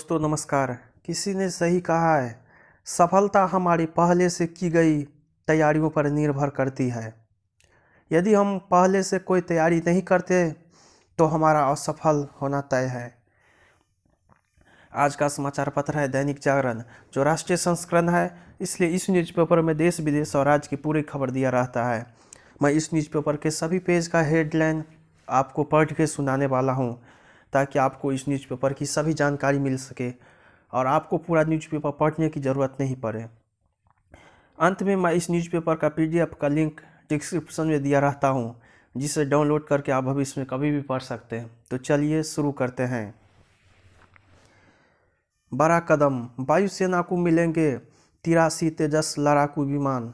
दोस्तों नमस्कार। किसी ने सही कहा है, सफलता हमारी पहले से की गई तैयारियों पर निर्भर करती है। यदि हम पहले से कोई तैयारी नहीं करते तो हमारा असफल होना तय है। आज का समाचार पत्र है दैनिक जागरण, जो राष्ट्रीय संस्करण है, इसलिए इस न्यूज़पेपर में देश विदेश और राज्य की पूरी खबर दिया रहता है। मैं इस न्यूज़पेपर के सभी पेज का हेडलाइन आपको पढ़ के सुनाने वाला हूँ, ताकि आपको इस न्यूज़पेपर की सभी जानकारी मिल सके और आपको पूरा न्यूज़पेपर पढ़ने की ज़रूरत नहीं पड़े। अंत में मैं इस न्यूज़पेपर का PDF का लिंक डिस्क्रिप्शन में दिया रहता हूँ, जिसे डाउनलोड करके आप भविष्य में कभी भी पढ़ सकते हैं। तो चलिए शुरू करते हैं। बड़ा कदम, वायुसेना को मिलेंगे 83 तेजस लड़ाकू विमान।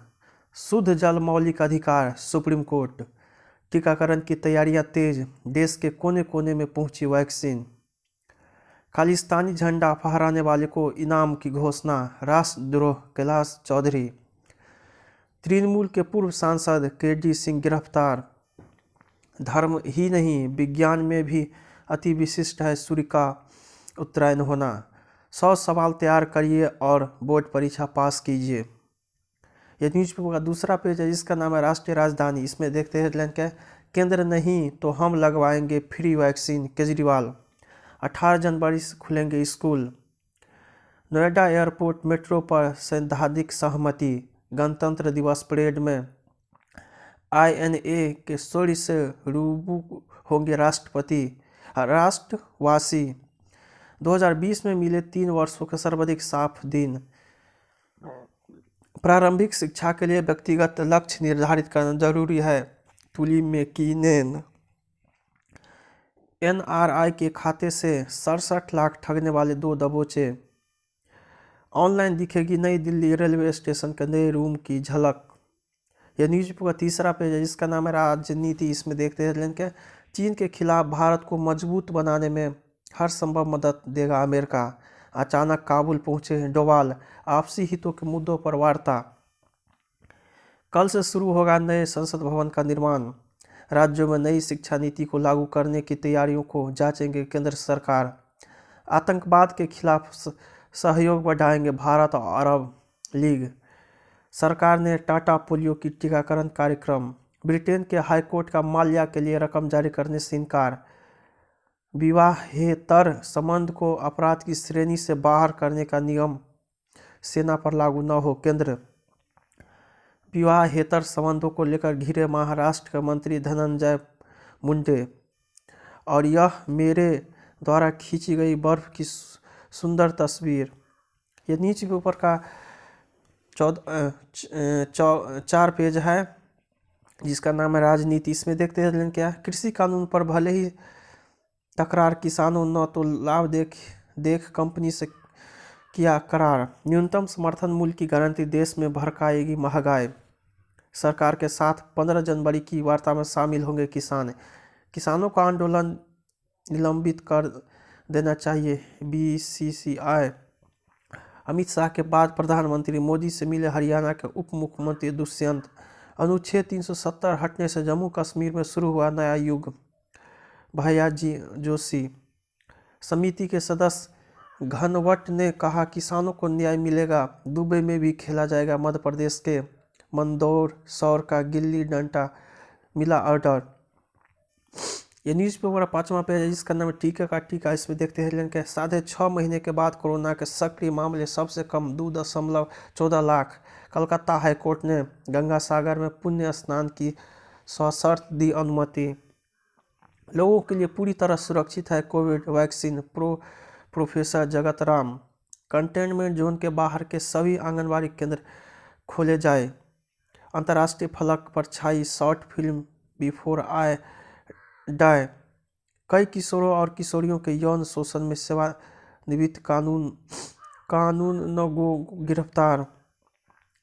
शुद्ध जल मौलिक अधिकार, सुप्रीम कोर्ट। टीकाकरण की तैयारियां तेज, देश के कोने कोने में पहुंची वैक्सीन। खालिस्तानी झंडा फहराने वाले को इनाम की घोषणा, राष्ट्रद्रोह कैलाश चौधरी। तृणमूल के पूर्व सांसद KD सिंह गिरफ्तार। धर्म ही नहीं, विज्ञान में भी अति विशिष्ट है सूर्य का उत्तरायण होना। 100 सवाल तैयार करिए और बोर्ड परीक्षा पास कीजिए। यह न्यूज़पेपर का दूसरा पेज है, जिसका नाम है राष्ट्रीय राजधानी। इसमें देखते हैं हेडलाइन क्या है, केंद्र नहीं तो हम लगवाएंगे फ्री वैक्सीन, केजरीवाल। 18 जनवरी से खुलेंगे स्कूल। नोएडा एयरपोर्ट मेट्रो पर सैद्धांतिक सहमति। गणतंत्र दिवस परेड में INA के शौर्य से रूबरू होंगे राष्ट्रवासी। 2020 में मिले 3 वर्षों के सर्वाधिक साफ दिन। प्रारंभिक शिक्षा के लिए व्यक्तिगत लक्ष्य निर्धारित करना जरूरी है, तुली मेकिनेन। NRI के खाते से 67 लाख ठगने वाले 2 दबोचे। ऑनलाइन दिखेगी नई दिल्ली रेलवे स्टेशन के नए रूम की झलक। यह न्यूज़पेपर का तीसरा पेज है, जिसका नाम है राजनीति। इसमें देखते हैं कि चीन के खिलाफ भारत को मजबूत बनाने में हर संभव मदद देगा अमेरिका। अचानक काबुल पहुंचे डोवाल, आपसी हितों के मुद्दों पर वार्ता। कल से शुरू होगा नए संसद भवन का निर्माण। राज्यों में नई शिक्षा नीति को लागू करने की तैयारियों को जांचेंगे केंद्र सरकार। आतंकवाद के खिलाफ सहयोग बढ़ाएंगे भारत और अरब लीग। सरकार ने टाटा पोलियो की टीकाकरण कार्यक्रम। ब्रिटेन के हाईकोर्ट का माल्या के लिए रकम जारी करने से इनकार। विवाहेतर संबंध को अपराध की श्रेणी से बाहर करने का नियम सेना पर लागू न हो, केंद्र। विवाहेतर संबंधों को लेकर घिरे महाराष्ट्र के मंत्री धनंजय मुंडे। और यह मेरे द्वारा खींची गई बर्फ की सुंदर तस्वीर। यह न्यूज़पेपर का 4 पेज है, जिसका नाम है राजनीति। इसमें देखते हैं क्या, कृषि कानून पर भले ही तकरार, किसानों न तो लाभ देख कंपनी से किया करार। न्यूनतम समर्थन मूल्य की गारंटी, देश में भड़काएगी महंगाई। सरकार के साथ 15 जनवरी की वार्ता में शामिल होंगे किसान। किसानों का आंदोलन निलंबित कर देना चाहिए, BCCI। अमित शाह के बाद प्रधानमंत्री मोदी से मिले हरियाणा के उप मुख्यमंत्री दुष्यंत। अनुच्छेद 370 हटने से जम्मू कश्मीर में शुरू हुआ नया युग, भैयाजी जोशी। समिति के सदस्य घनवट ने कहा, किसानों को न्याय मिलेगा। दुबई में भी खेला जाएगा मध्य प्रदेश के मंदसौर का गिल्ली डंडा, मिला ऑर्डर। यह न्यूज़पेपर 5वां पेज है, जिसका नाम है टीका का टीका। इसमें देखते हैं कि 6.5 महीने के बाद कोरोना के सक्रिय मामले सबसे कम 2.14 लाख। कलकत्ता हाईकोर्ट ने गंगा सागर में पुण्य स्नान की सशर्त दी अनुमति। लोगों के लिए पूरी तरह सुरक्षित है Covid vaccine, professor Jagat Ram. Containment zone के बाहर के सभी आंगनबाड़ी केंद्र खोले जाए। अंतर्राष्ट्रीय फलक पर छाई short film before I die. कई किशोरों और किशोरियों के यौन शोषण में सेवानिवृत्त कानून नगो गिरफ्तार।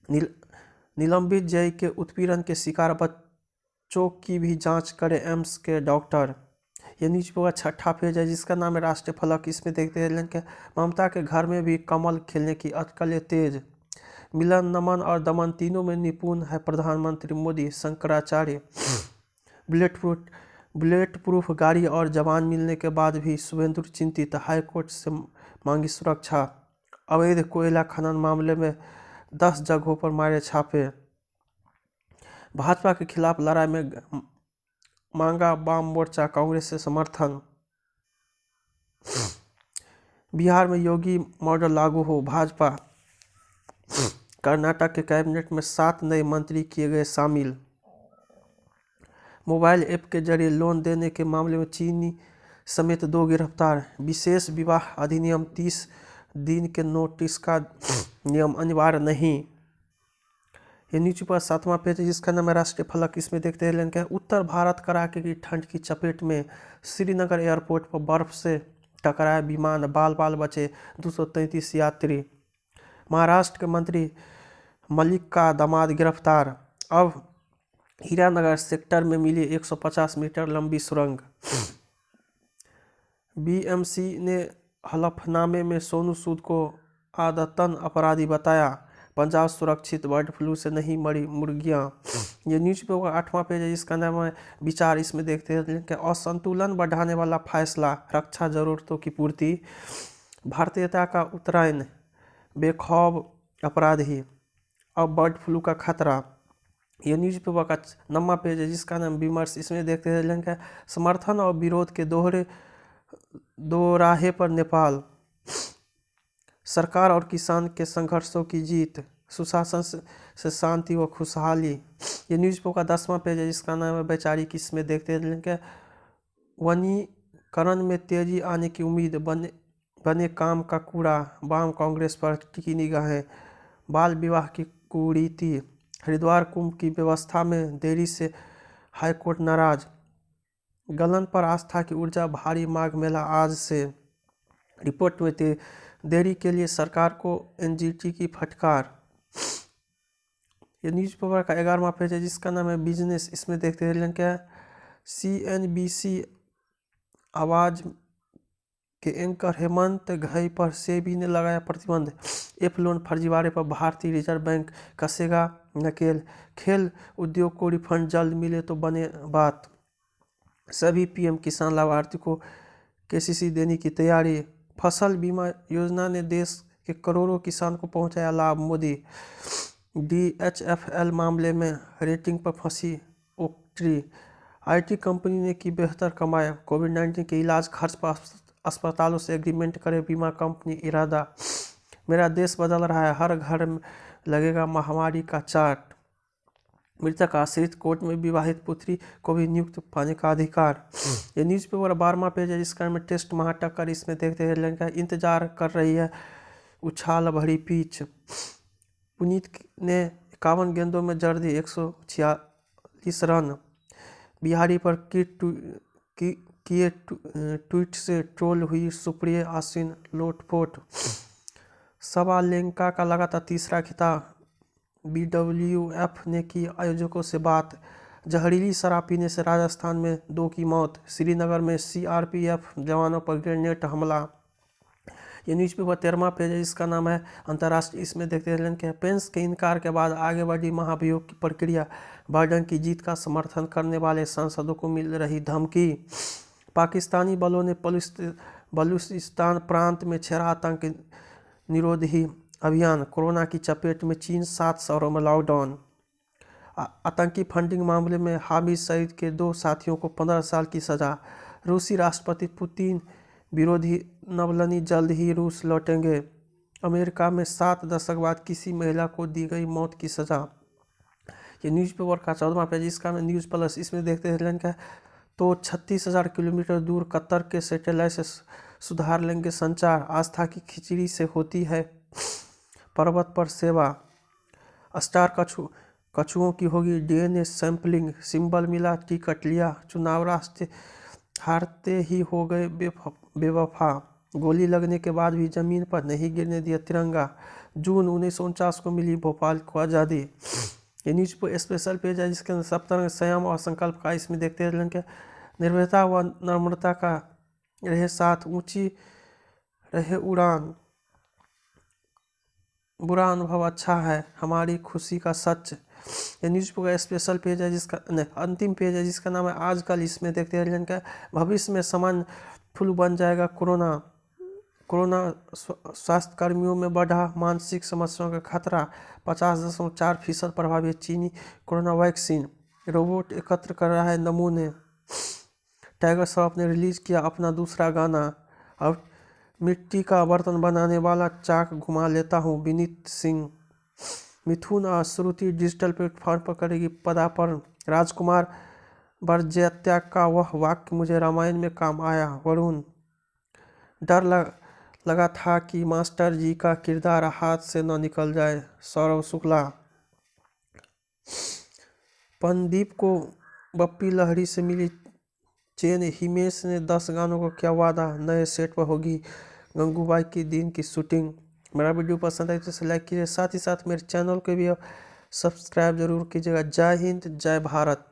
निलंबित जेई के उत्पीड़न के शिकार बच्चों की भी जांच करे एम्स के डॉक्टर। यह न्यूज़पेपर 6ठा पेज है, जिसका नाम है राष्ट्रीय फलक। इसमें देखते हैं कि ममता के घर में भी कमल खिलने की अटकलें तेज। मिलन, नमन और दमन तीनों में निपुण है प्रधानमंत्री मोदी, शंकराचार्य। बुलेट प्रूफ गाड़ी और जवान मिलने के बाद भी शुभेंदु चिंतित, हाईकोर्ट से मांगी सुरक्षा। अवैध कोयला खनन मामले में 10 जगहों पर मारे छापे। भाजपा के खिलाफ लड़ाई में मांगा वाम मोर्चा कांग्रेस से समर्थन। बिहार में योगी मॉडल लागू हो, भाजपा। कर्नाटक के कैबिनेट में 7 नए मंत्री किए गए शामिल। मोबाइल ऐप के जरिए लोन देने के मामले में चीनी समेत 2 गिरफ्तार। विशेष विवाह अधिनियम 30 दिन के नोटिस का नियम अनिवार्य नहीं। ये न्यूज पेपर 7वां पेज है जिसका नाम है राष्ट्रीय फलक। इसमें देखते हैं लिंक है, उत्तर भारत कड़ाके की ठंड की चपेट में, श्रीनगर एयरपोर्ट पर बर्फ से टकराया विमान, बाल बाल बचे 233 यात्री। महाराष्ट्र के मंत्री मलिक का दामाद गिरफ्तार। अब हीरानगर सेक्टर में मिली 150 मीटर लंबी सुरंग। बीएमसी ने हलफनामे में सोनू सूद को आदतन अपराधी बताया। पंजाब सुरक्षित, बर्ड फ्लू से नहीं मरी मुर्गियां। ये न्यूज पेपर का 8वां पेज है जिसका नाम है विचार। इसमें देखते हैं कि असंतुलन बढ़ाने वाला फैसला, रक्षा जरूरतों की पूर्ति, भारतीयता का उत्तरायण, बेखौफ अपराधी, अब बर्ड फ्लू का खतरा। ये न्यूज पेपर का 9वां पेज है जिसका नाम विमर्श। इसमें देखते हैं लिंक है, समर्थन और विरोध के दोराहे पर नेपाल, सरकार और किसान के संघर्षों की जीत, सुशासन से शांति व खुशहाली। ये न्यूज पेपर का 10वां पेज है जिसका नाम है वैचारिक। इसमें देखते हैं लिंक है, वनीकरण में तेजी आने की उम्मीद, बने काम का कूड़ा, वाम कांग्रेस पर टिकी निगाहें, बाल विवाह की कुरीति, हरिद्वार कुंभ की व्यवस्था में देरी से हाईकोर्ट नाराज, गलन पर आस्था की ऊर्जा, भारी माघ मेला आज से। रिपोर्ट में देरी के लिए सरकार को एनजीटी की फटकार। ये न्यूज पेपर का 11वां पेज है जिसका नाम है बिजनेस। इसमें देखते हैं लिंक है, सीएनबीसी आवाज के एंकर हेमंत घई पर सेबी ने लगाया प्रतिबंध। एफ लोन फर्जीवाड़े पर भारतीय रिजर्व बैंक कसेगा नकेल। खेल उद्योग को रिफंड जल्द मिले तो बने बात। सभी पीएम किसान लाभार्थी को केसीसी देने की तैयारी। फसल बीमा योजना ने देश के करोड़ों किसान को पहुंचाया लाभ, मोदी। डीएचएफएल मामले में रेटिंग पर फंसी ओक्ट्री। आईटी कंपनी ने की बेहतर कमाई, कोविड-19 के इलाज खर्च पर अस्पतालों से एग्रीमेंट करे बीमा कंपनी इरादा। मेरा देश बदल रहा है, हर घर में लगेगा महामारी का चार्ट। मृतक आश्रित, कोर्ट में विवाहित पुत्री को भी नियुक्त पाने का अधिकार। ये न्यूज पेपर 12वां पेज है जिसका नाम टैस्ट महाटक्कर। इसमें देखते हैं लंका इंतजार कर रही है उछाल भरी पिच। पुनीत ने 51 गेंदों में जड़ दी 146 रन। बिहारी पर किए ट्वीट से ट्रोल हुई सुप्रिया अश्विन, लोटपोट। सवालेंका का लगातार तीसरा खिताब। बीडब्ल्यूएफ ने की आयोजकों से बात। जहरीली शराब पीने से राजस्थान में 2 की मौत। श्रीनगर में सीआरपीएफ जवानों पर ग्रेनेड हमला। ये न्यूज पेपर 13वां पेज है जिसका नाम है अंतर्राष्ट्रीय। इसमें देखते हैं कि पेंस के इनकार के बाद आगे बढ़ी महाभियोग की प्रक्रिया। बाइडेन की जीत का समर्थन करने वाले सांसदों को मिल रही धमकी। पाकिस्तानी बलों ने बलूचिस्तान प्रांत में छेड़ा आतंक निरोधी अभियान। कोरोना की चपेट में चीन, 7 शहरों में लॉकडाउन। आतंकी फंडिंग मामले में हामिद सईद के 2 साथियों को 15 साल की सजा। रूसी राष्ट्रपति पुतिन विरोधी नवलनी जल्द ही रूस लौटेंगे। अमेरिका में 7 दशक बाद किसी महिला को दी गई मौत की सजा। ये न्यूज़ पेपर का 14वां पेज इसका में न्यूज़ प्लस। इसमें देखते हैं का तो 36,000 किलोमीटर दूर कतर के सैटेलाइट से सुधार लेंगे संचार। आस्था की खिचड़ी से होती है पर्वत पर सेवा। स्टार कछुओं की होगी डीएनए सैंपलिंग। सिंबल मिला, टिकट लिया, चुनाव रास्ते हारते ही हो गए बेवफा। गोली लगने के बाद भी जमीन पर नहीं गिरने दिया तिरंगा। जून 1949 को मिली भोपाल को आज़ादी। ये न्यूज पर स्पेशल पेज है जिसके अंदर सप्तरंग संयम और संकल्प का। इसमें देखते हैं कि निर्भयता व नम्रता का रहे साथ, ऊंची रहे उड़ान, बुरा अनुभव अच्छा है, हमारी खुशी का सच। ये न्यूज़ पेपर स्पेशल पेज है जिसका अंतिम पेज है जिसका नाम है आजकल। इसमें देखते हैं कि भविष्य में सामान्य फ्लू बन जाएगा कोरोना। कोरोना स्वास्थ्य कर्मियों में बढ़ा मानसिक समस्याओं का खतरा, 50.4% प्रभावी। चीनी कोरोना वैक्सीन रोबोट एकत्र कर रहा है नमूने। टाइगर श्रॉफ ने रिलीज किया अपना दूसरा गाना। अब मिट्टी का बर्तन बनाने वाला चाक घुमा लेता हूँ, विनीत सिंह। मिथुन और श्रुति डिजिटल प्लेटफॉर्म पर करेगी पदार्पण। राजकुमार बरजत्या का वह वाक्य मुझे रामायण में काम आया, वरुण। डर लगा था कि मास्टर जी का किरदार हाथ से न निकल जाए, सौरव शुक्ला। पंदीप को बप्पी लहरी से मिली चेन, हिमेश ने 10 गानों को किया वादा, नए सेट पर होगी गंगूबाई की दिन की शूटिंग। मेरा वीडियो पसंद आए तो इसे लाइक कीजिए, साथ ही साथ मेरे चैनल को भी सब्सक्राइब जरूर कीजिएगा। जय हिंद, जय भारत।